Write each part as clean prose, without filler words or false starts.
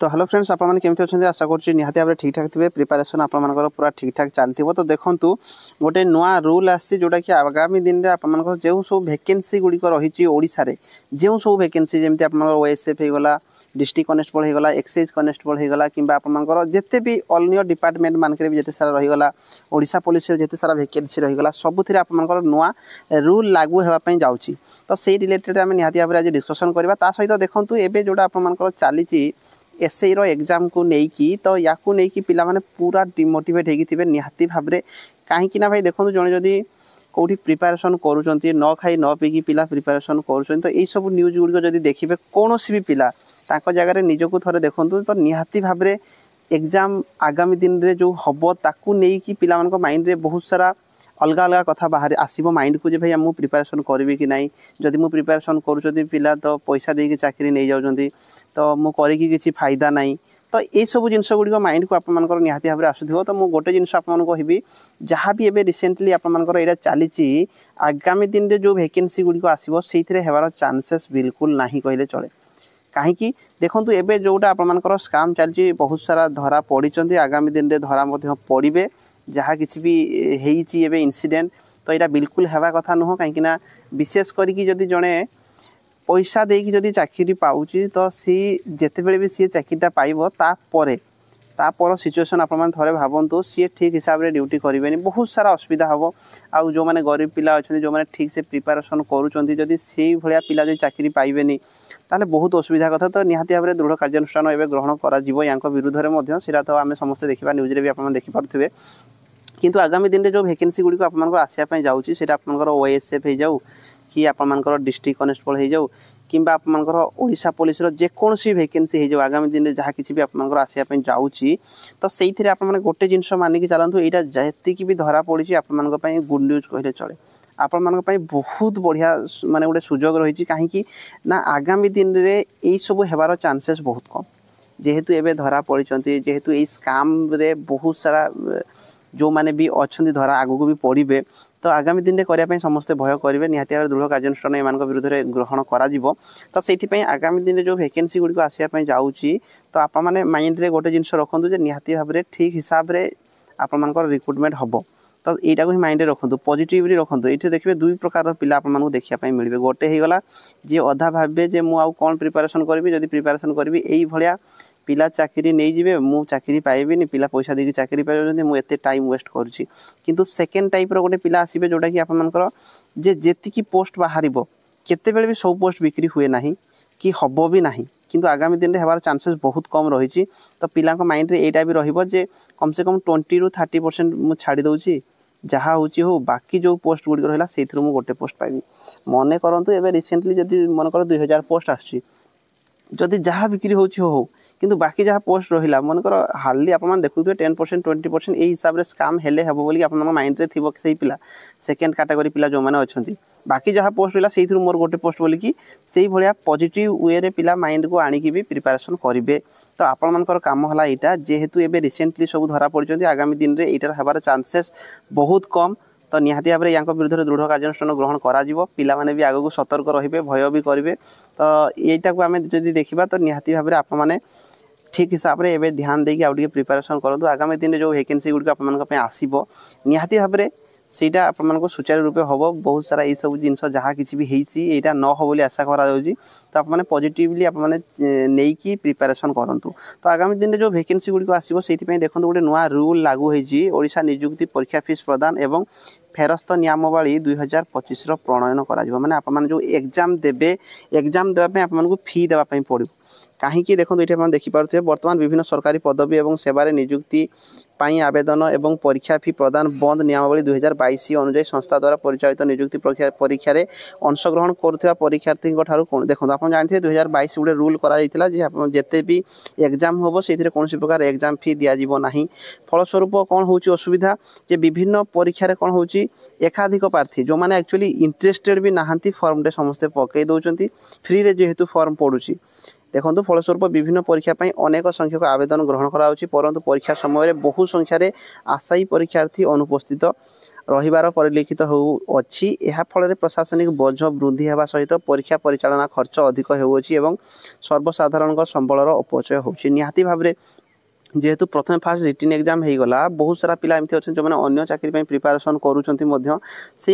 तो hello friends आपने केमती अच्छा आशा करुँच निहाती भाव ठीक ठाक थे प्रिपेरेसन आपर पूरा ठीक ठाक चलती तो देखूँ गोटे नुआ रूल आसी जोटा कि आगामी दिन में आपर जो सब वैकेंसी गुड़िक रही ओडिशा जो सब वैकेंसी जमी आप ओएसएफ होगला डिस्ट्रिक्ट कनेस्टेबल होगला एक्साइज कनेस्टेबल होगला कि आपर जिते भी अन्य डिपार्टमेंट मानक भी जिते सारा रहीगला ओडिशा पुलिस जिते सारा वैकेंसी रहीगला सबुथ आपर नुआ रूल लागू होगापी जाऊँगी तो से रिलेटेड आम निहाती भाव आज डिस्कसन करवा सहित देखूँ एवं जोटा आपर चली एसआई रो एग्जाम को लेकिन तो या पिला माने पूरा डिमोटिवेट होगी निहाती भाव में कहीं भाई देखो जड़े जदि कौटी प्रिपेरेसन करुँच न खाई न पीकी पिला प्रिपेरेसन करुँच तो यही सब न्यूज गुड़िक जब देखिए कौन भी पिला जगह निजक थे देखु तो निहाती भाव में एग्जाम आगामी दिन में जो हम ताकू नहीं पिला माइंड रे बहुत सारा अलग अलग कथा बाहर आसो माइंड को भाई मुझे प्रिपेरेसन करी कि ना जदि मुझे प्रिपेरेसन करुँच पिला तो पैसा देके चाकरी नहीं जाऊँगी तो मुझे किसी फायदा नहीं तो ये सब जिनस गुड़िक माइंड को आपर निहाती भाव में आसुव तो मुझे गोटे जिनस आपको कहबी जहाँ भी एवं रिसेंटली आपर यहाँ चली आगामी दिन में जो वैकेंसी गुड़िक आसो से होवार चान्सेस बिल्कुल ना कहले चले कहीं देखूँ एवं जोटा आपर स्काम चलती बहुत सारा धरा पड़ी आगामी दिन में धरा पड़े जहाँ किसी भी एवं इनसीडेंट तो यहाँ बिल्कुल हवा कथा नुह कहीं विशेष करके जदि जड़े पैसा देकी जदि चाकरी पाऊँच तो सी जिते बड़े भी सी चाकरीटा पाइब तापर सिचुएसन आप थे भावतु सी ठीक हिसाब से ड्यूटी करेंगे बहुत सारा असुविधा हम आउ जो मैंने गरीब पिला अच्छा जो मैंने ठीक से प्रिपेरेसन करुँच से भाया पिला जो चाकरी पाइबेनी ताले बहुत असुविधा कथा तो निहाती भाव में दृढ़ कार्यानुष्ठान एवं ग्रहण कर विरुद्ध में सीटा तो आम समस्त देखा न्यूज भी आप देखिपे किंतु आगामी दिन में जो वैकेंसी गुड़िक आसपाई जाऊँगी आपर ओएसएफ हो जाऊ कि आपर डिस्ट्रिक्ट कनेस्टेबल हो जाऊ कि आपर ओडिशा पुलिस जेकोसी वैकेंसी हो आगामी दिन में जहाँ किसी भी आपर आसपाई जाऊँगी तो से आप गोटे जिनस मानिक चलतु यहाँ जी भी धरा पड़ी आपर गुड न्यूज कहले चले आपण बहुत बढ़िया माने गोटे सुजोग रही कहीं ना आगामी दिन में यही सब होबार चान्सेस बहुत कम जेहेतु एवं धरा पड़ी जेहेतु ये स्काम रे बहुत सारा जो मैंने भी अच्छा धरा आगू भी पड़े तो आगामी दिन में करने समस्ते भय करेंगे निहाती भाव दृढ़ कार्यानुष्ठान एम विरुद्ध में ग्रहण कर से आगामी दिन में जो वैकेंसी गुड़िक आसपाई जाऊँगी तो आप माइंड रे गोटे जिनस रखुद निहाती भाव में ठीक हिसाब से आपर रिक्रुटमेंट हम तो यहाँ को ही माइंड रखु पॉजिटिवली रखु ये देखिए दुई प्रकार पिला आपको देखापी मिले गोटे होगला जी अधा भावे जे मुझे कौन प्रिपेरेसन करी जब प्रिपेरेसन करी यही भाया पिला चाकरी नहीं जी मु चाकरी पाइबेनी पिला पैसा देकी चाकरी पाई मुझे टाइम वेस्ट करुँची किंतु सेकेंड टाइप गोटे पिला आसवे जोटा कि आपर जी पोस्ट बाहर केते भी सब पोस्ट बिक्री हुए ना कि हम भी ना किंतु आगामी दिन में होबार चान्सेस बहुत कम रही तो पिला माइंड रे एटा भी रही कम से कम 20 ରୁ 30% मुझे छाड़ी दूसरी जहाँ हो बाकी जो पोस्ट गुड़िक रहा से गोटे पोस्ट पाइबी मन करूँ एवं रिसेंटली जब मनकर 2000 पोस्ट आसदी जहाँ बिक्री हो किंतु बाकी जहाँ पोस्ट रहा मनकर हार्डली आप देखुए 10% 20% यही हिसाब से स्काम हेले हे बोली आप माइंड रे थी से पिला सेकेंड कैटेगरी पिला जो मैंने अच्छा बाकी जहाँ पोस्ट रहा से मोर गोटे पोस्ट बोलिकी से भाया पॉजिटिव वे रे पिला माइंड को आणिकी भी प्रिपेरेसन करेंगे तो आपण काम है यहाँ जेहेतु एवं रिसेंटली सब धरा पड़ी आगामी दिन में यहाँ होबार चान्सेस बहुत कम तो निहाती भाव में यहाँ विरुद्ध दृढ़ कार्यानुष्ठान ग्रहण करा मैंने भी आगू सतर्क रे भय भी करेंगे तो यहीटा को आम जब देखा तो निहाती भाव में आप ठीक हिसाब से एवं ध्यान देकी आउ प्रिपेरेसन करूँ आगामी दिन में जो वैकेंसी गुड़िक आसो निहाती भाव में सीटा आपको सुचारू रूपे हम बहुत सारा ये सब जिन जहाँ किसी भी यहाँ न हो बोली आशा करा तो आपने पॉजिटिवली आपकी प्रिपेरेसन करूँ तो आगामी दिन में जो वैकेंसी गुड़िक आसो से देखो गोटे नुआ रूल लागू होशा निजुक्ति परीक्षा फीस प्रदान एवं फेरस्त नियमावली 2025 प्रणयन करा माने आप जो एग्जाम देवे एग्जाम देवाई आपको फी देवाई पड़ो कहीं देखो ये देखिपे बर्तमान विभिन्न सरकारी पदवी और सेवार निजुक्ति आवेदन एवं परीक्षा फी प्रदान बंद नियमावली 2022 अनुजाई संस्था द्वारा परिचालित निजुक्ति परीक्षा अंशग्रहण करुवा परीक्षार्थी देखो आप जानते 2022 गोटे रूल करते भी एग्जाम हम से कौन प्रकार एग्जाम फी दिज्व ना फलस्वरूप कौन हो असुविधा जे विभिन्न परीक्षा कौन हो एकाधिक प्रार्थी जो मैंने एक्चुअली इंटरेस्टेड भी नहांती फर्मटे समस्ते पकई दौरान फ्री रे जेहेतु फर्म पड़ुची देखो फलस्वरूप विभिन्न परीक्षा अनेक संख्यक आवेदन ग्रहण कराउछि परंतु परीक्षा समय बहु संख्यार आशायी परीक्षार्थी अनुपस्थित रहिबार परिलक्षित होउछि। एहा फल प्रशासनिक बोझ वृद्धि हेबा सहित परीक्षा परिचालना खर्च अधिक होउछि एवं सर्वसाधारण संबलर अपचय होउछि। निहाती भाबरे जेहेतु प्रथम फास्ट रिटन एग्जाम हो गला बहुत सारा पिला एमती अच्छा जो मैंने अन्य चाकरी प्रिपारेसन करूँ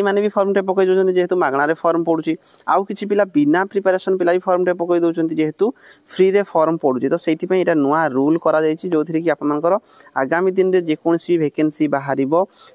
माने भी फर्म टे पकई दौरान जेहेतु मागणार फर्म पड़ुची आउ किछि पिला बिना प्रिपारेसन पिला भी फर्म टे पकई दौरान जेहेतु फ्री रे फर्म पड़ुची। तो से नुआ रूल करा जो थी कि आपर आगामी दिन में जेकोसी वैकेंसी बाहर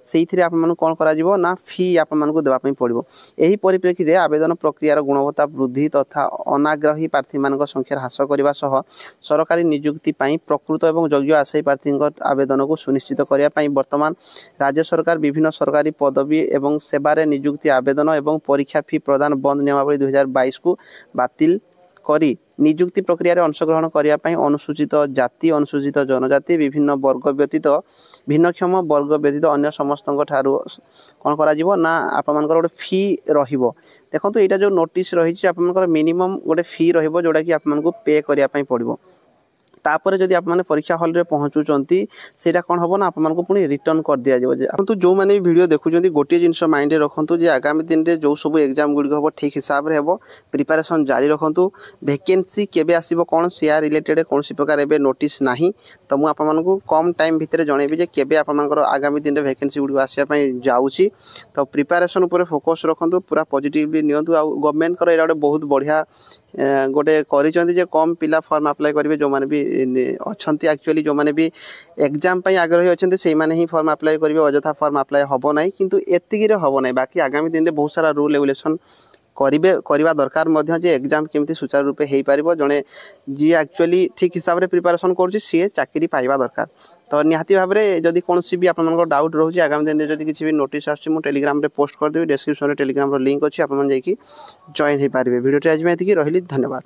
से कौन कर ना फी आपको देवाई पड़ो। यही परिप्रेक्षी में आवेदन प्रक्रियार गुणवत्ता वृद्धि तथा अनाग्रही प्रार्थी मान संख्या ह्रास करने सह सरकारी नियुक्ति प्रकृत और योग्य आशायी प्रार्थी आवेदन को सुनिश्चित करने वर्तमान राज्य सरकार विभिन्न सरकारी पदवी एवं सेवारे नियुक्ति आवेदन एवं परीक्षा फी प्रदान बंद नियमावली 2022 को बातिल करी नियुक्ति प्रक्रिया रे अंशग्रहण करने अनुसूचित जाति अनुसूचित जनजाति विभिन्न वर्ग व्यतीत भिन्नक्षम वर्ग व्यतीत अन्य समस्त कौन करा ना आपमनकर गोटे फी रहिबो। देखो यहाँ जो नोटिस रही आपमनकर मिनिमम गोटे फी रहिबो जोटा कि आपमनको पे करने पड़ो। तापर जदि आप परीक्षा हॉल रे पहुँचुंट से कौन हम ना आपको पुणी रिटर्न कर दि जाए। जो मैंने वीडियो देखुं गोटे जिनस माइंड रखु जे आगामी दिन में जो सब एग्जाम गुड़िक हम ठीक हिसाब से हम प्रिपारेसन जारी रखु। वैकेंसी केबे आसीबो कौन से रिलेटेड कौन प्रकार एवं नोटिस ना तो मुझे आपको कम टाइम भितर जनइबी जे केबे आपनकर आगामी दिन में वैकेंसी गुड़ आसापी जाऊँगी। तो प्रिपारेसन उपर फोकस रखु पूरा पॉजिटिवली नियंतु। आ गवर्नमेंट को गोटे बहुत बढ़िया गोटे कर कम पिला फॉर्म अप्लाई करेंगे जो मैंने भी अच्छा एक्चुअली जो मैंने भी एग्जाम आग्रही अच्छा से ही फॉर्म अप्लाई करेंगे अजथा फॉर्म अप्लाई हम ना किंतु एतिक हम ना बाकी आगामी दिन में बहुत सारा रूल रेगुलेशन करवा दरकार जे एग्जाम केमती सुचारू रूपे हो पार जड़े जी एक्चुअली ठीक हिसाब से प्रिपारेसन कर सी चाकरी पाइबा दरकार। तो निहाती भाव में जदि कौन भी आप डाउट रोचे आगामी दिन में जब किसी भी नोटिस आसूँ टेलीग्राम रे पोस्ट करदेवी डिस्क्रिप्शन में टेलीग्राम लिंक अच्छी आप जॉइन हो पारे। वीडियो आज में रही धन्यवाद।